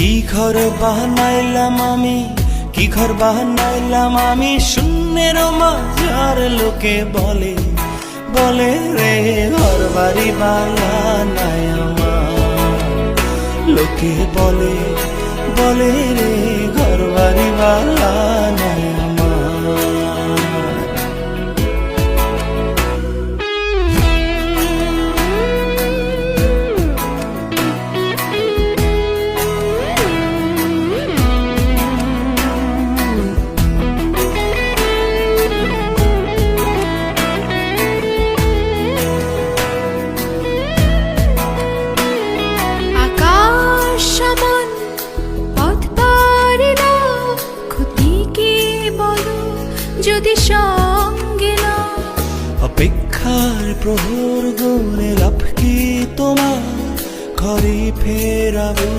কি ঘর বানাইলাম আমি, কি ঘর বানাইলাম আমি শূন্যের মাঝার লোকে বলে বলে রে ঘর বাড়ি বানাই আমার। লোকে বলে বলে রে ঘর বাড়ি বানাই আমার। যদি সঙ্গে না অপেক্ষার প্রহর গুনে লাভ কি তোমার ঘরে ফেরাবো